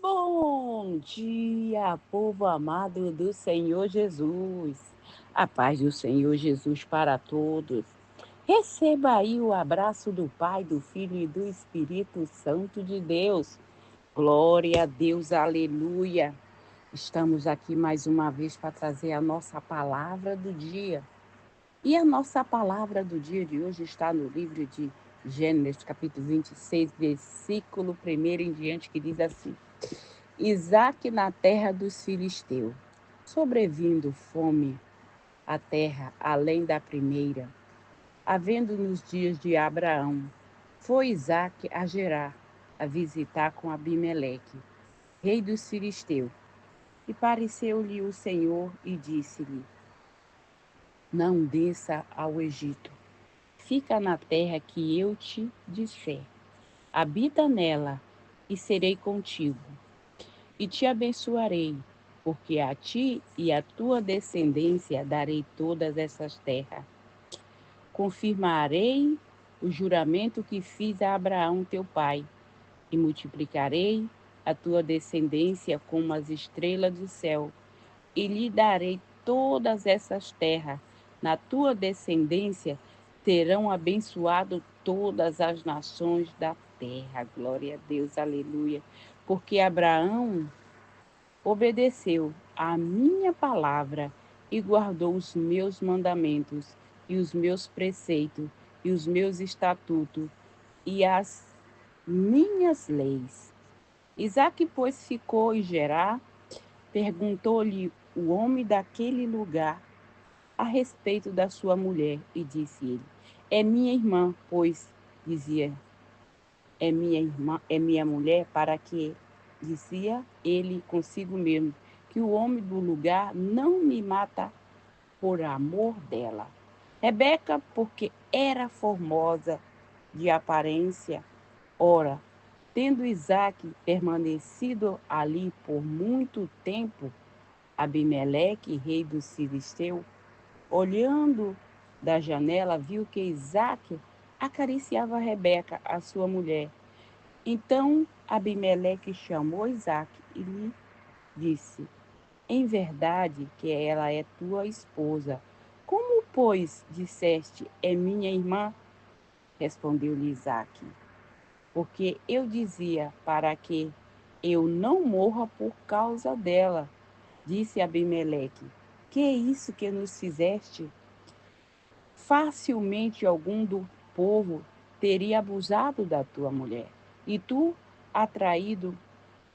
Bom dia, povo amado do Senhor Jesus. A paz do Senhor Jesus para todos. Receba aí o abraço do Pai, do Filho e do Espírito Santo de Deus. Glória a Deus, aleluia. Estamos aqui mais uma vez para trazer a nossa palavra do dia. E a nossa palavra do dia de hoje está no livro de Gênesis, capítulo 26, versículo 1 em diante, que diz assim: Isaque na terra dos filisteus. Sobrevindo fome à terra além da primeira, havendo nos dias de Abraão, foi Isaque a Gerar, a visitar com Abimeleque, rei dos filisteus. E pareceu-lhe o Senhor e disse-lhe: Não desça ao Egito, fica na terra que eu te disser. Habita nela, e serei contigo e te abençoarei, porque a ti e à tua descendência darei todas essas terras. Confirmarei o juramento que fiz a Abraão teu pai, e multiplicarei a tua descendência como as estrelas do céu, e lhe darei todas essas terras. Na tua descendência terão abençoado todas as nações da terra. Glória a Deus, aleluia. Porque Abraão obedeceu à minha palavra e guardou os meus mandamentos e os meus preceitos e os meus estatutos e as minhas leis. Isaque, pois, ficou em Gerar. Perguntou-lhe o homem daquele lugar a respeito da sua mulher, e disse ele: É minha irmã, pois, dizia, é minha irmã, é minha mulher, para que, dizia ele consigo mesmo, que o homem do lugar não me mata por amor dela. Rebeca, porque era formosa de aparência. Ora, tendo Isaque permanecido ali por muito tempo, Abimeleque, rei dos filisteus, olhando da janela, viu que Isaque acariciava Rebeca, a sua mulher. Então Abimeleque chamou Isaque e lhe disse: Em verdade que ela é tua esposa. Como, pois, disseste, é minha irmã? Respondeu-lhe Isaque: Porque eu dizia, para que eu não morra por causa dela. Disse Abimeleque: Que é isso que nos fizeste? Facilmente algum do povo teria abusado da tua mulher, e tu atraído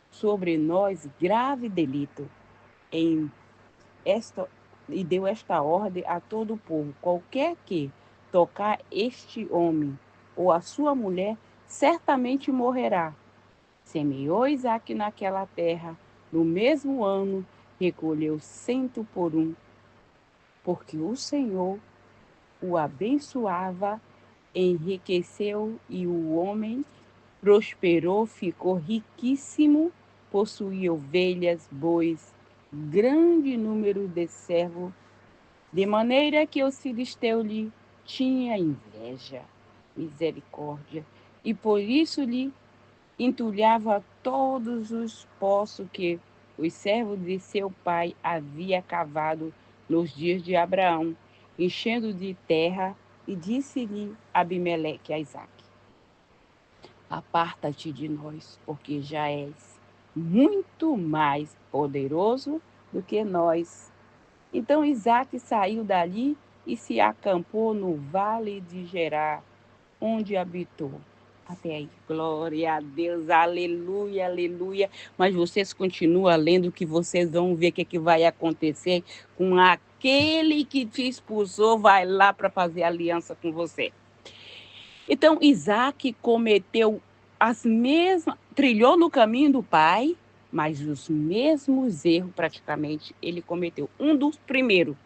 sobre nós grave delito. Em esta, e deu esta ordem a todo o povo: qualquer que tocar este homem ou a sua mulher, certamente morrerá. Semeou Isaque naquela terra, no mesmo ano recolheu 100 por 1, porque o Senhor o abençoava, enriqueceu e o homem prosperou, ficou riquíssimo, possuía ovelhas, bois, grande número de servos, de maneira que os filisteus lhe tinham inveja, misericórdia, e por isso lhe entulhava todos os poços que os servos de seu pai havia cavado nos dias de Abraão, enchendo de terra, e disse-lhe Abimeleque a Isaque: Aparta-te de nós, porque já és muito mais poderoso do que nós. Então Isaque saiu dali e se acampou no vale de Gerar, onde habitou. Até aí. Glória a Deus, aleluia, aleluia. Mas vocês continuam lendo que vocês vão ver o que vai acontecer com aquele que te expulsou, vai lá para fazer aliança com você. Então, Isaac cometeu as mesmas, trilhou no caminho do pai, mas os mesmos erros praticamente ele cometeu. Um dos primeiros,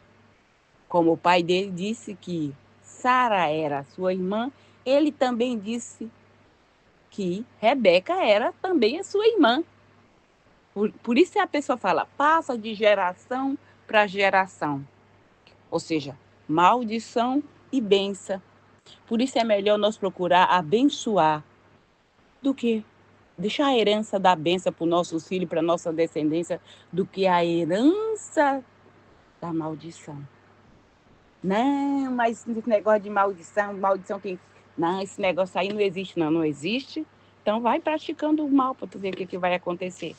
como o pai dele disse que Sara era sua irmã, ele também disse que Rebeca era também a sua irmã. Por isso a pessoa fala, passa de geração para geração. Ou seja, maldição e bênção. Por isso é melhor nós procurar abençoar do que deixar a herança da bênção para os nossos filhos, para a nossa descendência, do que a herança da maldição. Não, mas esse negócio de maldição tem... Não, esse negócio aí não existe, não existe. Então vai praticando o mal para tu ver o que vai acontecer.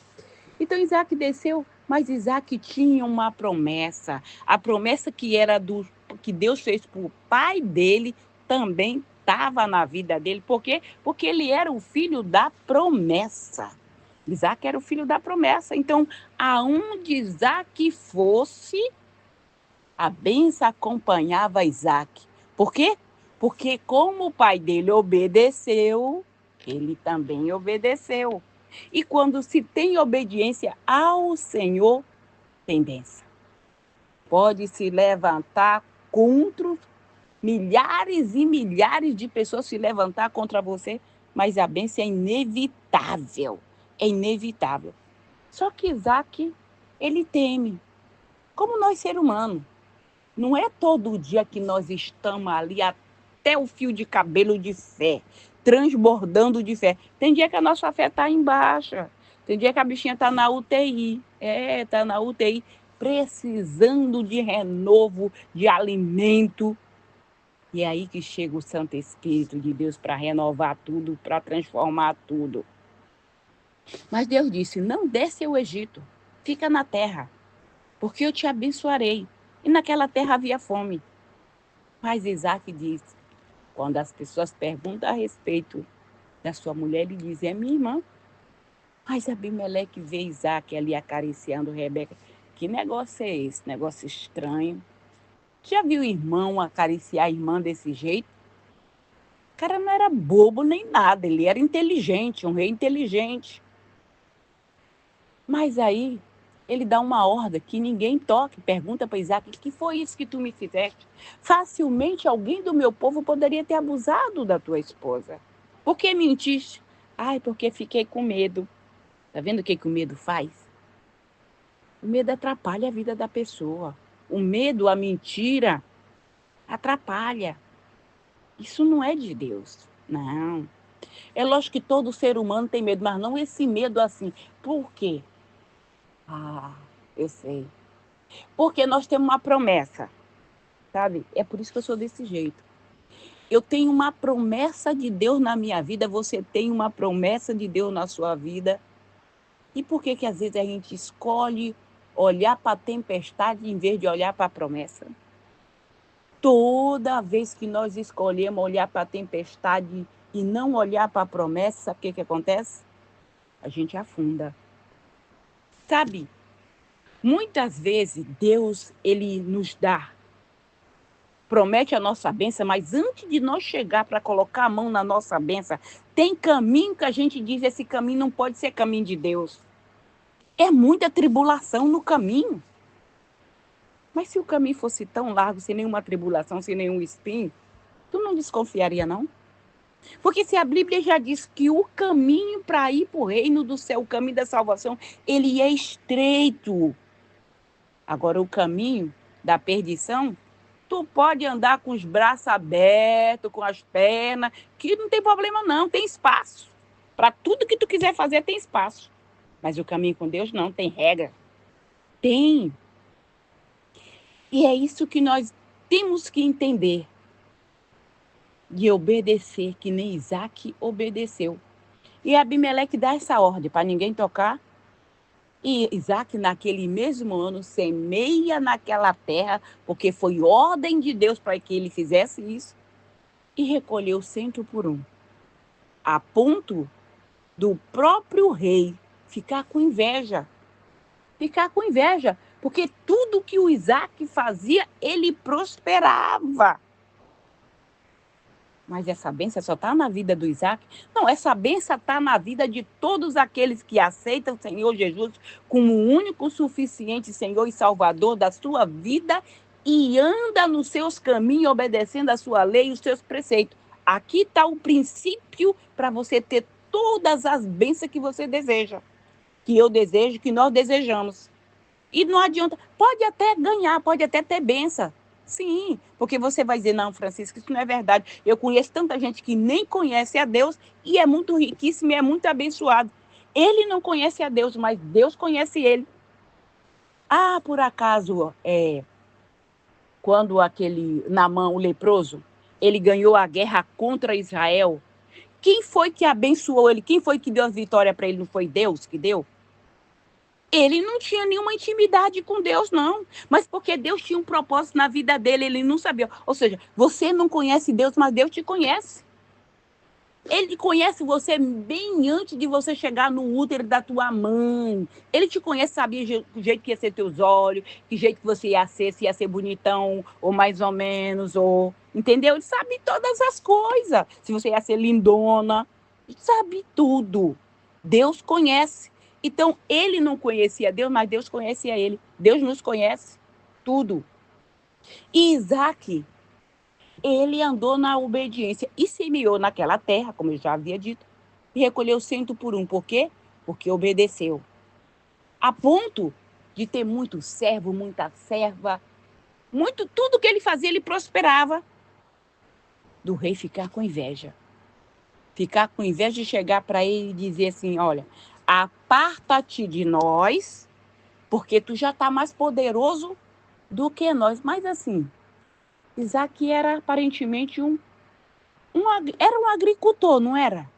Então Isaac desceu, mas Isaac tinha uma promessa. A promessa que Deus fez para o pai dele também estava na vida dele. Por quê? Porque ele era o filho da promessa. Isaac era o filho da promessa. Então, aonde Isaac fosse, a bênção acompanhava Isaac. Por quê? Porque como o pai dele obedeceu, ele também obedeceu. E quando se tem obediência ao Senhor, tem bênção. Pode se levantar contra milhares e milhares de pessoas se levantar contra você, mas a bênção é inevitável. É inevitável. Só que Isaac, ele teme. Como nós, ser humano. Não é todo dia que nós estamos ali até o fio de cabelo de fé, transbordando de fé. Tem dia que a nossa fé está em baixa. Tem dia que a bichinha está na UTI. Está na UTI, precisando de renovo, de alimento. E é aí que chega o Santo Espírito de Deus para renovar tudo, para transformar tudo. Mas Deus disse, não desce ao Egito, fica na terra, porque eu te abençoarei. E naquela terra havia fome. Mas Isaac disse, quando as pessoas perguntam a respeito da sua mulher, ele diz, é minha irmã. Mas Abimeleque vê Isaac ali acariciando Rebeca. Que negócio é esse? Negócio estranho. Já viu o irmão acariciar a irmã desse jeito? O cara não era bobo nem nada, ele era inteligente, um rei inteligente. Mas aí ele dá uma ordem que ninguém toque, pergunta para Isaac, o que foi isso que tu me fizeste? Facilmente alguém do meu povo poderia ter abusado da tua esposa. Por que mentiste? Ai, porque fiquei com medo. Tá vendo o que o medo faz? O medo atrapalha a vida da pessoa. O medo, a mentira, atrapalha. Isso não é de Deus, não. É lógico que todo ser humano tem medo, mas não esse medo assim. Por quê? Ah, eu sei. Porque nós temos uma promessa, sabe? É por isso que eu sou desse jeito. Eu tenho uma promessa de Deus na minha vida, você tem uma promessa de Deus na sua vida. E por que às vezes a gente escolhe olhar para a tempestade em vez de olhar para a promessa? Toda vez que nós escolhemos olhar para a tempestade e não olhar para a promessa, sabe o que acontece? A gente afunda. Sabe? Muitas vezes Deus, ele nos dá, promete a nossa bênção, mas antes de nós chegar para colocar a mão na nossa bênção, tem caminho que a gente diz, esse caminho não pode ser caminho de Deus. É muita tribulação no caminho. Mas se o caminho fosse tão largo, sem nenhuma tribulação, sem nenhum espinho, tu não desconfiaria, não? Porque se a Bíblia já diz que o caminho para ir para o reino do céu, o caminho da salvação, ele é estreito. Agora, o caminho da perdição, tu pode andar com os braços abertos, com as pernas, que não tem problema não, tem espaço. Para tudo que tu quiser fazer, tem espaço. Mas o caminho com Deus não, tem regra. Tem. E é isso que nós temos que entender. De obedecer, que nem Isaac obedeceu. E Abimeleque dá essa ordem para ninguém tocar. E Isaac, naquele mesmo ano, semeia naquela terra, porque foi ordem de Deus para que ele fizesse isso, e recolheu 100 por 1. A ponto do próprio rei ficar com inveja. Ficar com inveja, porque tudo que o Isaac fazia, ele prosperava. Mas essa bênção só está na vida do Isaac? Não, essa bênção está na vida de todos aqueles que aceitam o Senhor Jesus como o único, suficiente Senhor e Salvador da sua vida e anda nos seus caminhos, obedecendo a sua lei e os seus preceitos. Aqui está o princípio para você ter todas as bênçãos que você deseja, que eu desejo, que nós desejamos. E não adianta, pode até ganhar, pode até ter bênção, Sim, porque você vai dizer, não, Francisco, isso não é verdade. Eu conheço tanta gente que nem conhece a Deus e é muito riquíssimo e é muito abençoado. Ele não conhece a Deus, mas Deus conhece ele. Ah, por acaso, quando aquele Naamã, o leproso, ele ganhou a guerra contra Israel, quem foi que abençoou ele? Quem foi que deu a vitória para ele? Não foi Deus que deu? Ele não tinha nenhuma intimidade com Deus, não. Mas porque Deus tinha um propósito na vida dele, ele não sabia. Ou seja, você não conhece Deus, mas Deus te conhece. Ele conhece você bem antes de você chegar no útero da tua mãe. Ele te conhece, sabia o jeito que ia ser teus olhos, que jeito que você ia ser, se ia ser bonitão, ou mais ou menos, ou... Entendeu? Ele sabe todas as coisas. Se você ia ser lindona, ele sabe tudo. Deus conhece. Então, ele não conhecia Deus, mas Deus conhecia ele. Deus nos conhece tudo. E Isaac, ele andou na obediência e semeou naquela terra, como eu já havia dito, e recolheu 100 por 1. Por quê? Porque obedeceu. A ponto de ter muito servo, muita serva, tudo que ele fazia, ele prosperava. Do rei ficar com inveja. Ficar com inveja de chegar para ele e dizer assim, olha, aparta-te de nós, porque tu já está mais poderoso do que nós. Mas assim, Isaac era aparentemente era um agricultor, não era?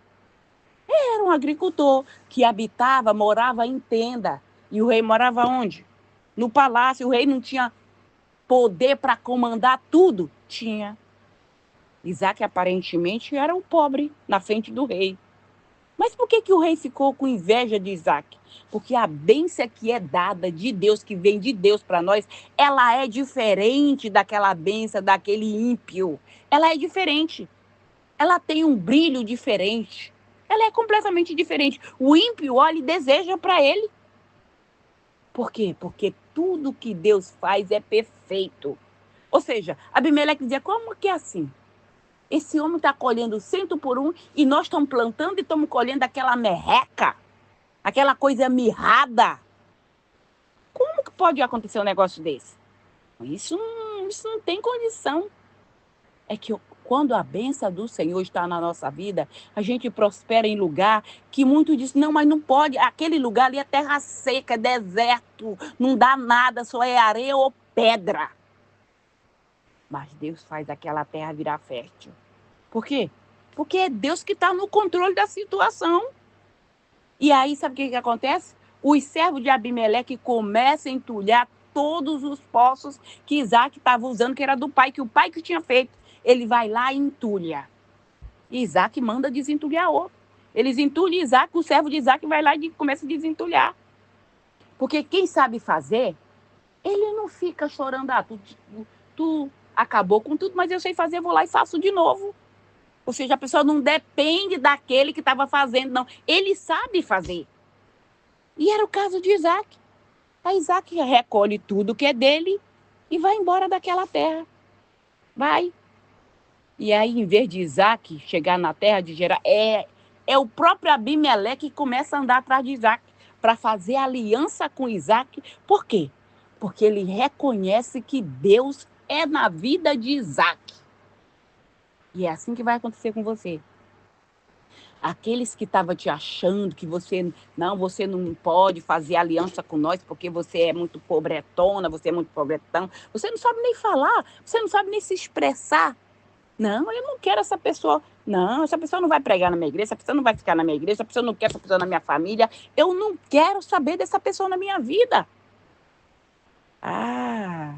Era um agricultor que habitava, morava em tenda. E o rei morava onde? No palácio. O rei não tinha poder para comandar tudo? Tinha. Isaac aparentemente era um pobre na frente do rei. Mas por que o rei ficou com inveja de Isaac? Porque a bênção que é dada de Deus, que vem de Deus para nós, ela é diferente daquela bênção daquele ímpio. Ela é diferente. Ela tem um brilho diferente. Ela é completamente diferente. O ímpio olha e deseja para ele. Por quê? Porque tudo que Deus faz é perfeito. Ou seja, Abimeleque dizia, como que é assim? Esse homem está colhendo 100 por 1 e nós estamos plantando e estamos colhendo aquela merreca, aquela coisa mirrada. Como que pode acontecer um negócio desse? Isso não tem condição. É que quando a bênção do Senhor está na nossa vida, a gente prospera em lugar que muitos dizem, não, mas não pode, aquele lugar ali é terra seca, é deserto, não dá nada, só é areia ou pedra. Mas Deus faz aquela terra virar fértil. Por quê? Porque é Deus que está no controle da situação. E aí, sabe o que acontece? Os servos de Abimeleque começam a entulhar todos os poços que Isaac estava usando, que era do pai, que o pai que tinha feito. Ele vai lá e entulha. E Isaac manda desentulhar outro. Eles entulham Isaac, o servo de Isaac vai lá e começa a desentulhar. Porque quem sabe fazer, ele não fica chorando, tu acabou com tudo, mas eu sei fazer, vou lá e faço de novo. Ou seja, a pessoa não depende daquele que estava fazendo, não. Ele sabe fazer. E era o caso de Isaac. A Isaac recolhe tudo que é dele e vai embora daquela terra. Vai. E aí, em vez de Isaac chegar na terra de Gerar, é o próprio Abimeleque que começa a andar atrás de Isaac para fazer aliança com Isaac. Por quê? Porque ele reconhece que Deus é na vida de Isaac. E é assim que vai acontecer com você. Aqueles que estavam te achando que você não pode fazer aliança com nós porque você é muito pobretona, você é muito pobretão, você não sabe nem falar, você não sabe nem se expressar. Não, eu não quero essa pessoa. Não, essa pessoa não vai pregar na minha igreja, essa pessoa não vai ficar na minha igreja, essa pessoa não quer essa pessoa na minha família. Eu não quero saber dessa pessoa na minha vida. Ah,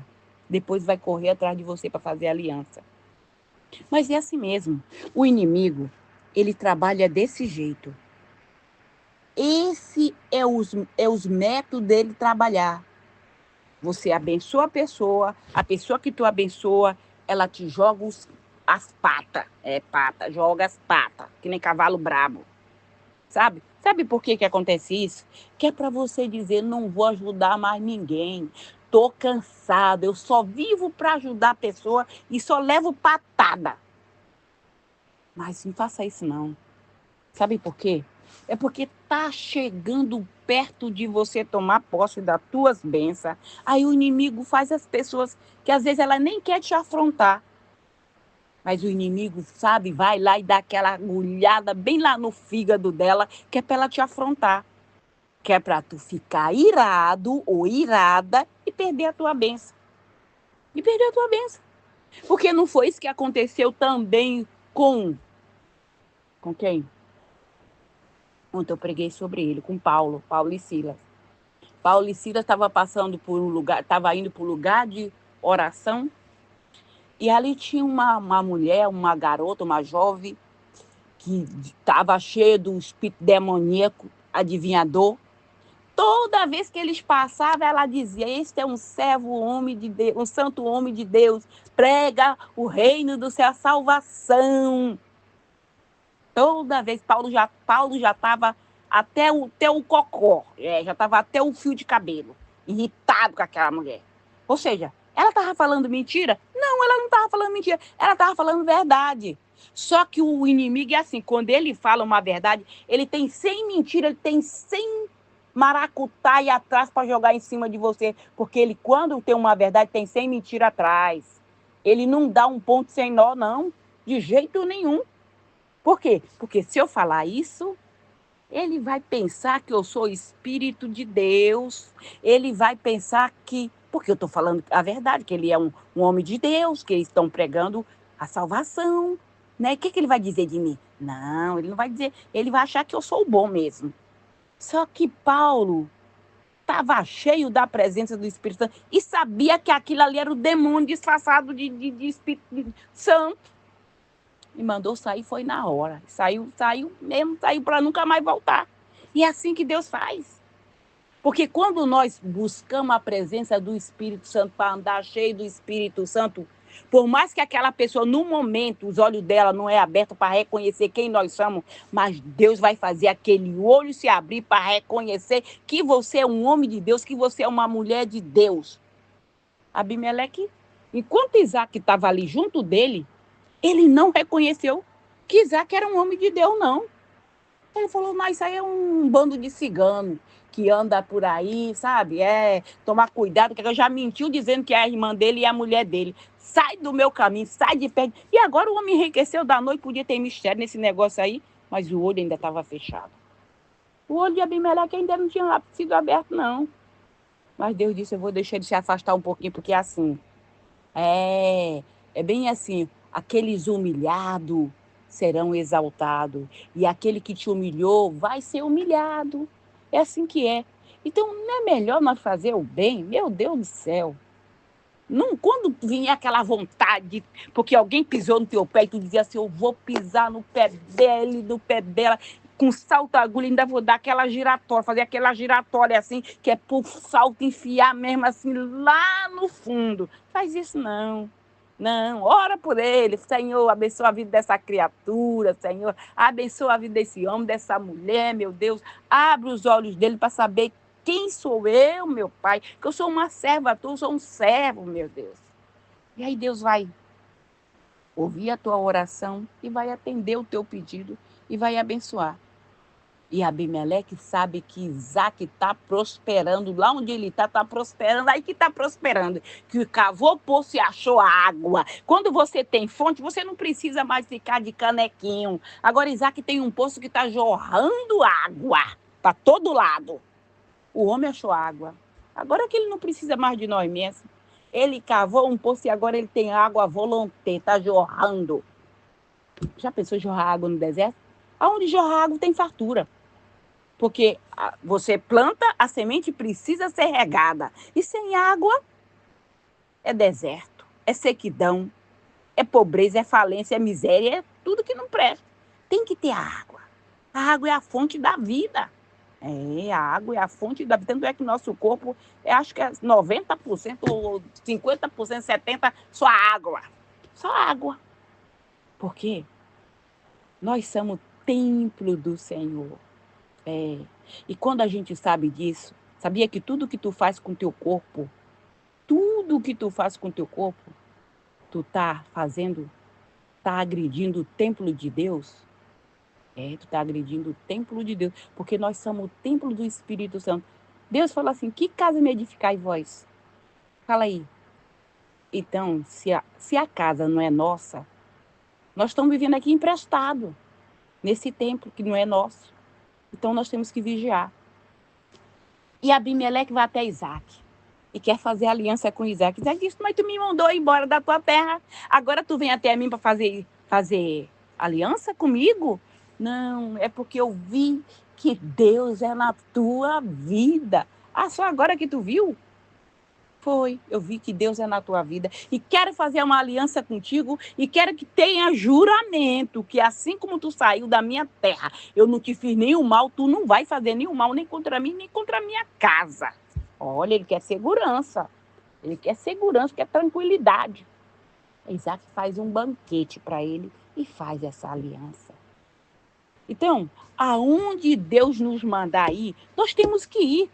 depois vai correr atrás de você para fazer aliança. Mas é assim mesmo. O inimigo, ele trabalha desse jeito. Esse é os métodos dele trabalhar. Você abençoa a pessoa que tu abençoa, ela te joga as patas. Joga as patas, que nem cavalo brabo. Sabe? Sabe por que acontece isso? Que é para você dizer, não vou ajudar mais ninguém. Tô cansado, eu só vivo para ajudar a pessoa e só levo patada. Mas não faça isso não. Sabe por quê? É porque está chegando perto de você tomar posse das tuas bênçãos. Aí o inimigo faz as pessoas que às vezes ela nem quer te afrontar. Mas o inimigo, sabe, vai lá e dá aquela agulhada bem lá no fígado dela, que é para ela te afrontar. Que é para tu ficar irado ou irada e perder a tua bênção. E perder a tua bênção. Porque não foi isso que aconteceu também com quem? Ontem eu preguei sobre ele, com Paulo e Silas. Paulo e Silas estava passando por um lugar, estava indo para um lugar de oração, e ali tinha uma mulher, uma garota, uma jovem, que estava cheia de um espírito demoníaco, adivinhador. Toda vez que eles passavam, ela dizia: este é um servo homem de Deus, um santo homem de Deus, prega o reino do céu, a salvação. Toda vez, Paulo já estava até o cocó, já estava até o fio de cabelo, irritado com aquela mulher. Ou seja, ela estava falando mentira? Não, ela não estava falando mentira, ela estava falando verdade. Só que o inimigo é assim, quando ele fala uma verdade, ele tem 100 mentiras, ele tem 100 maracutaia atrás para jogar em cima de você, porque ele, quando tem uma verdade, tem 100 mentiras atrás. Ele não dá um ponto sem nó, não, de jeito nenhum. Por quê? Porque se eu falar isso, ele vai pensar que eu sou espírito de Deus, ele vai pensar que, porque eu estou falando a verdade, que ele é um homem de Deus, que eles estão pregando a salvação, né? O que ele vai dizer de mim? Não, ele não vai dizer, ele vai achar que eu sou o bom mesmo. Só que Paulo estava cheio da presença do Espírito Santo e sabia que aquilo ali era o demônio disfarçado de Espírito Santo. E mandou sair, foi na hora. Saiu para nunca mais voltar. E é assim que Deus faz. Porque quando nós buscamos a presença do Espírito Santo para andar cheio do Espírito Santo, por mais que aquela pessoa, no momento, os olhos dela não é aberto para reconhecer quem nós somos, mas Deus vai fazer aquele olho se abrir para reconhecer que você é um homem de Deus, que você é uma mulher de Deus. Abimeleque, enquanto Isaac estava ali junto dele, ele não reconheceu que Isaac era um homem de Deus, não. Ele falou, mas isso aí é um bando de cigano que anda por aí, sabe? Tomar cuidado, porque eu já mentiu dizendo que é a irmã dele e a mulher dele. Sai do meu caminho, sai de perto. E agora o homem enriqueceu da noite, podia ter mistério nesse negócio aí, mas o olho ainda estava fechado. O olho de Abimeleque ainda não tinha sido aberto, não. Mas Deus disse, eu vou deixar ele se afastar um pouquinho, porque é assim. É bem assim, aqueles humilhados serão exaltados, e aquele que te humilhou vai ser humilhado. É assim que é. Então, não é melhor nós fazer o bem? Meu Deus do céu. Não, quando vinha aquela vontade, porque alguém pisou no teu pé e tu dizia assim, eu vou pisar no pé dele, no pé dela, com salto agulha, ainda vou dar aquela giratória, fazer aquela giratória assim, que é por salto enfiar mesmo assim lá no fundo. Faz isso não. Não, ora por ele, Senhor, abençoa a vida dessa criatura, Senhor, abençoa a vida desse homem, dessa mulher, meu Deus, abre os olhos dele para saber quem sou eu, meu Pai, que eu sou uma serva tua, eu sou um servo, meu Deus. E aí Deus vai ouvir a tua oração e vai atender o teu pedido e vai abençoar. E Abimeleque sabe que Isaac está prosperando, lá onde ele está prosperando, aí que está prosperando. Que cavou o poço e achou a água. Quando você tem fonte, você não precisa mais ficar de canequinho. Agora Isaac tem um poço que está jorrando água para todo lado. O homem achou água. Agora que ele não precisa mais de nós mesmos. Ele cavou um poço e agora ele tem água à vontade, está jorrando. Já pensou em jorrar água no deserto? Aonde jorra água tem fartura. Porque você planta, a semente precisa ser regada. E sem água é deserto, é sequidão, é pobreza, é falência, é miséria, é tudo que não presta. Tem que ter água. A água é a fonte da vida. A água é a fonte da vida. Tanto é que o nosso corpo, acho que é 90% ou 50%, 70%, só água. Só água. Por quê? Nós somos templo do Senhor. E quando a gente sabe disso, sabia que tudo que tu faz com teu corpo, tudo que tu faz com teu corpo, tu tá agredindo o templo de Deus? Tu está agredindo o templo de Deus, porque nós somos o templo do Espírito Santo. Deus falou assim, que casa me edificai vós? Fala aí. Então, se a casa não é nossa, nós estamos vivendo aqui emprestado, nesse templo que não é nosso. Então, nós temos que vigiar. E Abimeleque vai até Isaac e quer fazer aliança com Isaac. Isaac disse, mas tu me mandou embora da tua terra, agora tu vem até mim para fazer aliança comigo? Não, é porque eu vi que Deus é na tua vida. Ah, só agora que tu viu? Foi, eu vi que Deus é na tua vida e quero fazer uma aliança contigo e quero que tenha juramento, que assim como tu saiu da minha terra, eu não te fiz nenhum mal, tu não vai fazer nenhum mal nem contra mim, nem contra a minha casa. Olha, ele quer segurança, quer tranquilidade. Isaac faz um banquete para ele e faz essa aliança. Então, aonde Deus nos mandar ir, nós temos que ir.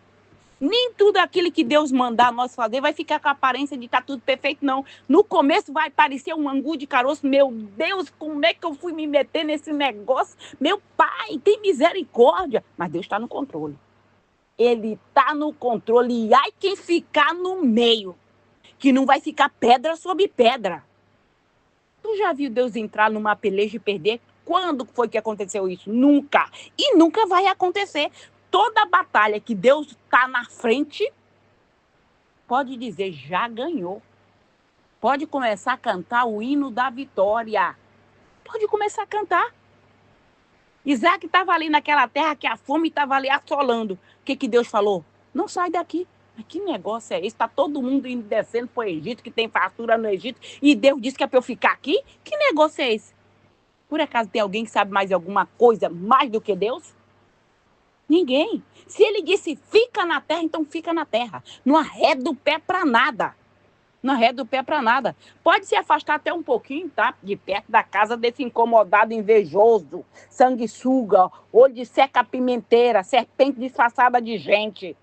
Nem tudo aquilo que Deus mandar nós fazer vai ficar com a aparência de estar tudo perfeito, não. No começo vai parecer um angu de caroço. Meu Deus, como é que eu fui me meter nesse negócio? Meu Pai, tem misericórdia. Mas Deus está no controle. Ele está no controle. E ai quem ficar no meio, que não vai ficar pedra sobre pedra. Tu já viu Deus entrar numa peleja e perder? Quando foi que aconteceu isso? Nunca. E nunca vai acontecer. Toda batalha que Deus está na frente, pode dizer, já ganhou. Pode começar a cantar o hino da vitória. Pode começar a cantar. Isaac estava ali naquela terra que a fome estava ali assolando. O que Deus falou? Não sai daqui. Mas que negócio é esse? Está todo mundo indo descendo para o Egito, que tem fartura no Egito, e Deus disse que é para eu ficar aqui? Que negócio é esse? Por acaso tem alguém que sabe mais alguma coisa mais do que Deus? Ninguém. Se ele disse fica na terra, então fica na terra. Não arreda o pé para nada. Não arreda o pé para nada. Pode se afastar até um pouquinho, tá? De perto da casa desse incomodado, invejoso, sanguessuga, olho de seca-pimenteira, serpente disfarçada de gente.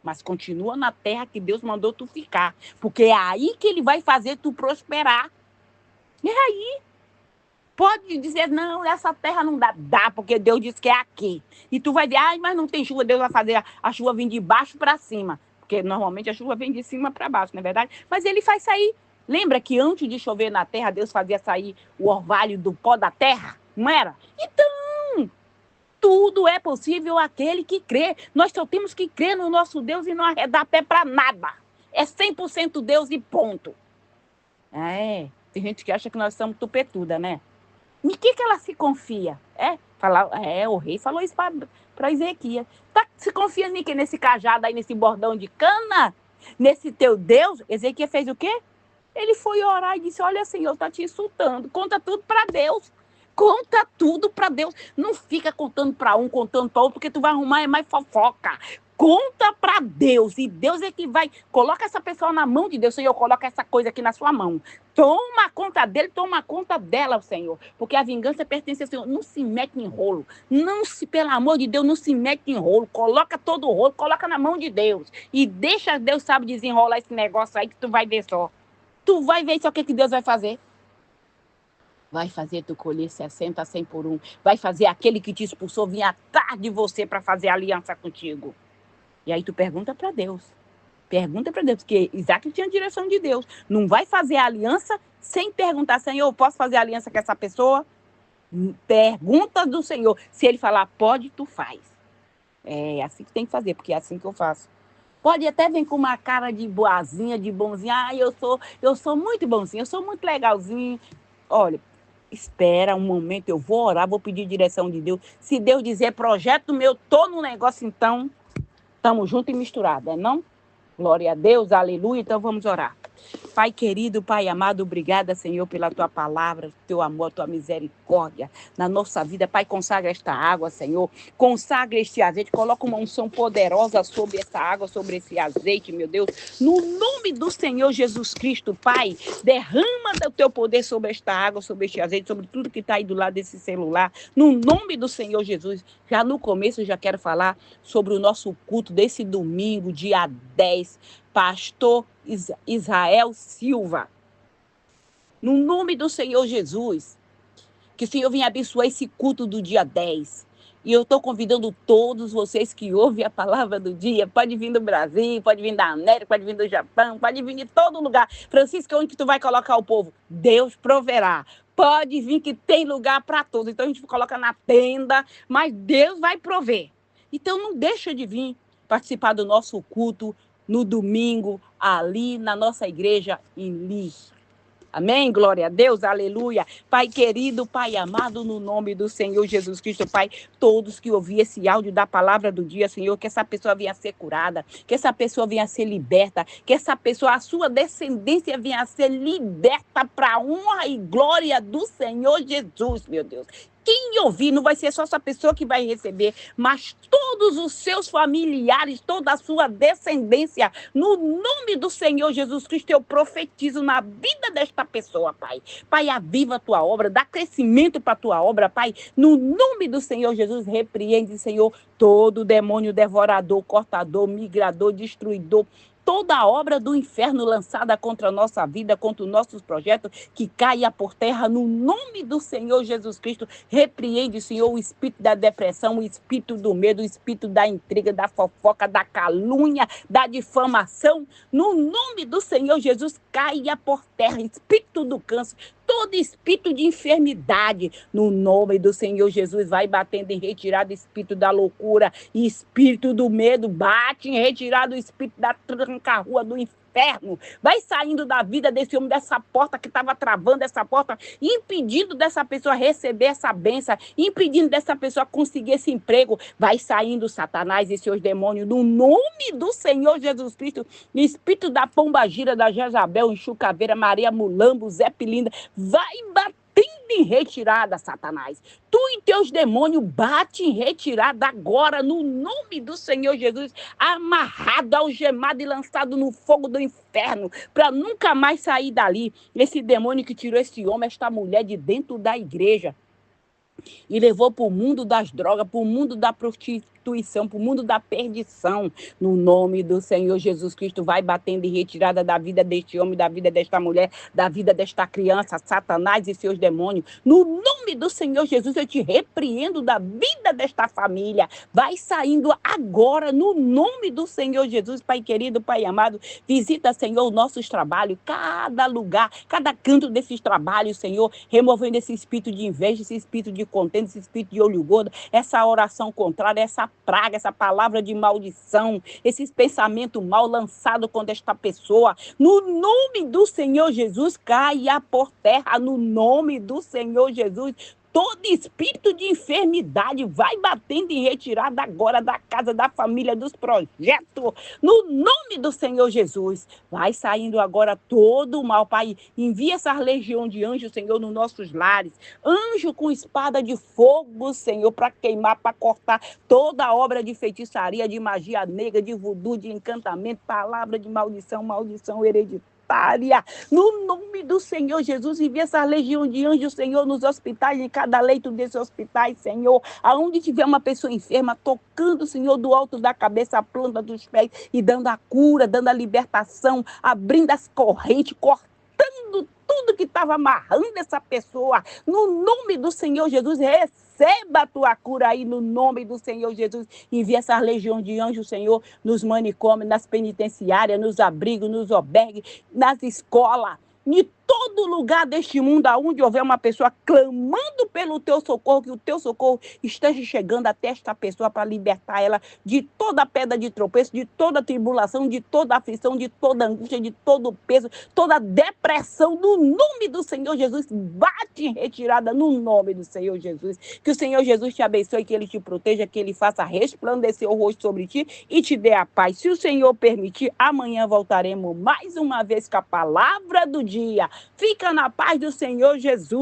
Mas continua na terra que Deus mandou tu ficar. Porque é aí que ele vai fazer tu prosperar. É aí. Pode dizer, não, essa terra não dá. Dá, porque Deus disse que é aqui. E tu vai dizer, mas não tem chuva, Deus vai fazer a chuva vir de baixo para cima. Porque normalmente a chuva vem de cima para baixo, não é verdade? Mas ele faz sair. Lembra que antes de chover na terra, Deus fazia sair o orvalho do pó da terra? Não era? Então, tudo é possível àquele que crê. Nós só temos que crer no nosso Deus e não arredar pé para nada. É 100% Deus e ponto. Tem gente que acha que nós somos tupetuda, né? Em que ela se confia? O rei falou isso para Ezequias. Se confia em quê? Nesse cajado aí, nesse bordão de cana? Nesse teu Deus? Ezequias fez o quê? Ele foi orar e disse, olha, Senhor, está te insultando. Conta tudo para Deus. Conta tudo para Deus. Não fica contando para um, contando para outro, porque tu vai arrumar mais fofoca. Conta para Deus. E Deus é que vai... Coloca essa pessoa na mão de Deus, Senhor, coloca essa coisa aqui na sua mão. Toma conta dele, toma conta dela, Senhor. Porque a vingança pertence ao Senhor. Não se mete em rolo. Pelo amor de Deus, não se mete em rolo. Coloca todo o rolo, coloca na mão de Deus. E deixa Deus, sabe, desenrolar esse negócio aí que tu vai ver só. Tu vai ver só o que Deus vai fazer. Vai fazer tu colher 60, 100 por 1. Vai fazer aquele que te expulsou vir atrás de você para fazer aliança contigo. E aí tu pergunta para Deus. Pergunta para Deus, porque Isaac tinha direção de Deus. Não vai fazer aliança sem perguntar, Senhor, posso fazer aliança com essa pessoa? Pergunta do Senhor. Se ele falar, pode, tu faz. É assim que tem que fazer, porque é assim que eu faço. Pode até vir com uma cara de boazinha, de bonzinha. Eu sou muito bonzinho, eu sou muito legalzinho. Olha, espera um momento, eu vou orar, vou pedir direção de Deus. Se Deus dizer projeto meu, tô no negócio, então, estamos juntos e misturados, não? Glória a Deus, aleluia. Então vamos orar. Pai querido, Pai amado, obrigada, Senhor, pela tua palavra, teu amor, tua misericórdia na nossa vida. Pai, consagra esta água, Senhor. Consagra este azeite. Coloca uma unção poderosa sobre essa água, sobre esse azeite, meu Deus. No nome do Senhor Jesus Cristo, Pai, derrama o teu poder sobre esta água, sobre este azeite, sobre tudo que está aí do lado desse celular. No nome do Senhor Jesus. Já no começo, eu já quero falar sobre o nosso culto desse domingo, dia 10. Pastor Israel Silva. No nome do Senhor Jesus, Que o Senhor venha abençoar esse culto do dia 10. E eu estou convidando todos vocês que ouvem a palavra do dia. Pode vir do Brasil, pode vir da América, pode vir do Japão, pode vir de todo lugar. Francisco, onde que tu vai colocar o povo? Deus proverá. Pode vir que tem lugar para todos. Então a gente coloca na tenda, mas Deus vai prover. Então não deixa de vir participar do nosso culto no domingo, ali na nossa igreja em Lis. Amém? Glória a Deus, aleluia. Pai querido, Pai amado, no nome do Senhor Jesus Cristo, Pai, todos que ouviram esse áudio da palavra do dia, Senhor, que essa pessoa venha ser curada, que essa pessoa venha ser liberta, que essa pessoa, a sua descendência venha ser liberta para a honra e glória do Senhor Jesus, meu Deus. Quem ouvir, não vai ser só essa pessoa que vai receber, mas todos os seus familiares, toda a sua descendência, no nome do Senhor Jesus Cristo, eu profetizo na vida desta pessoa, Pai. Pai, aviva a tua obra, dá crescimento para a tua obra, Pai. No nome do Senhor Jesus, repreende, Senhor, todo demônio devorador, cortador, migrador, destruidor, toda a obra do inferno lançada contra a nossa vida, contra os nossos projetos, que caia por terra no nome do Senhor Jesus Cristo. Repreende, Senhor, o espírito da depressão, o espírito do medo, o espírito da intriga, da fofoca, da calúnia, da difamação. No nome do Senhor Jesus, caia por terra, espírito do câncer, todo espírito de enfermidade, no nome do Senhor Jesus, vai batendo em retirada espírito da loucura e espírito do medo, bate em retirada o espírito da tranca-rua do inferno, vai saindo da vida desse homem, dessa porta que estava travando essa porta, impedindo dessa pessoa receber essa bênção, impedindo dessa pessoa conseguir esse emprego, vai saindo Satanás e seus demônios, no nome do Senhor Jesus Cristo, espírito da pombagira, da Jezabel, Enxucaveira, Maria Mulambo, Zé Pilinda, vai batendo em retirada, Satanás. Tu e teus demônios bate em retirada agora, no nome do Senhor Jesus, amarrado, algemado e lançado no fogo do inferno, para nunca mais sair dali. Esse demônio que tirou esse homem, esta mulher de dentro da igreja, e levou para o mundo das drogas, para o mundo da prostituição, para o mundo da perdição. No nome do Senhor Jesus Cristo, vai batendo em retirada da vida deste homem, da vida desta mulher, da vida desta criança, Satanás e seus demônios. No nome do Senhor Jesus, eu te repreendo da vida desta família. Vai saindo agora, no nome do Senhor Jesus, Pai querido, Pai amado. Visita, Senhor, nossos trabalhos, cada lugar, cada canto desses trabalhos, Senhor, removendo esse espírito de inveja, esse espírito de contenda, esse espírito de olho gordo, essa oração contrária, essa praga, essa palavra de maldição, esses pensamentos mal lançados contra esta pessoa, no nome do Senhor Jesus, caia por terra, no nome do Senhor Jesus. Todo espírito de enfermidade vai batendo em retirada agora da casa, da família, dos projetos. No nome do Senhor Jesus. Vai saindo agora todo o mal, Pai. Envia essa legião de anjos, Senhor, nos nossos lares. Anjo com espada de fogo, Senhor, para queimar, para cortar toda a obra de feitiçaria, de magia negra, de voodoo, de encantamento, palavra de maldição, maldição hereditária. No nome do Senhor Jesus, envia essa legião de anjos, Senhor, nos hospitais, em cada leito desses hospitais, Senhor, aonde tiver uma pessoa enferma, tocando, Senhor, do alto da cabeça, a planta dos pés, e dando a cura, dando a libertação, abrindo as correntes, cortando tudo que estava amarrando essa pessoa, no nome do Senhor Jesus. Receba a tua cura aí no nome do Senhor Jesus. Envia essa legião de anjos, Senhor, nos manicômios, nas penitenciárias, nos abrigos, nos albergues, nas escolas, em todo lugar deste mundo, aonde houver uma pessoa clamando pelo teu socorro, que o teu socorro esteja chegando até esta pessoa para libertar ela de toda pedra de tropeço, de toda tribulação, de toda aflição, de toda angústia, de todo peso, toda depressão, no nome do Senhor Jesus. Bate em retirada no nome do Senhor Jesus. Que o Senhor Jesus te abençoe, que Ele te proteja, que Ele faça resplandecer o rosto sobre ti e te dê a paz. Se o Senhor permitir, amanhã voltaremos mais uma vez com a palavra do dia. Fica na paz do Senhor Jesus.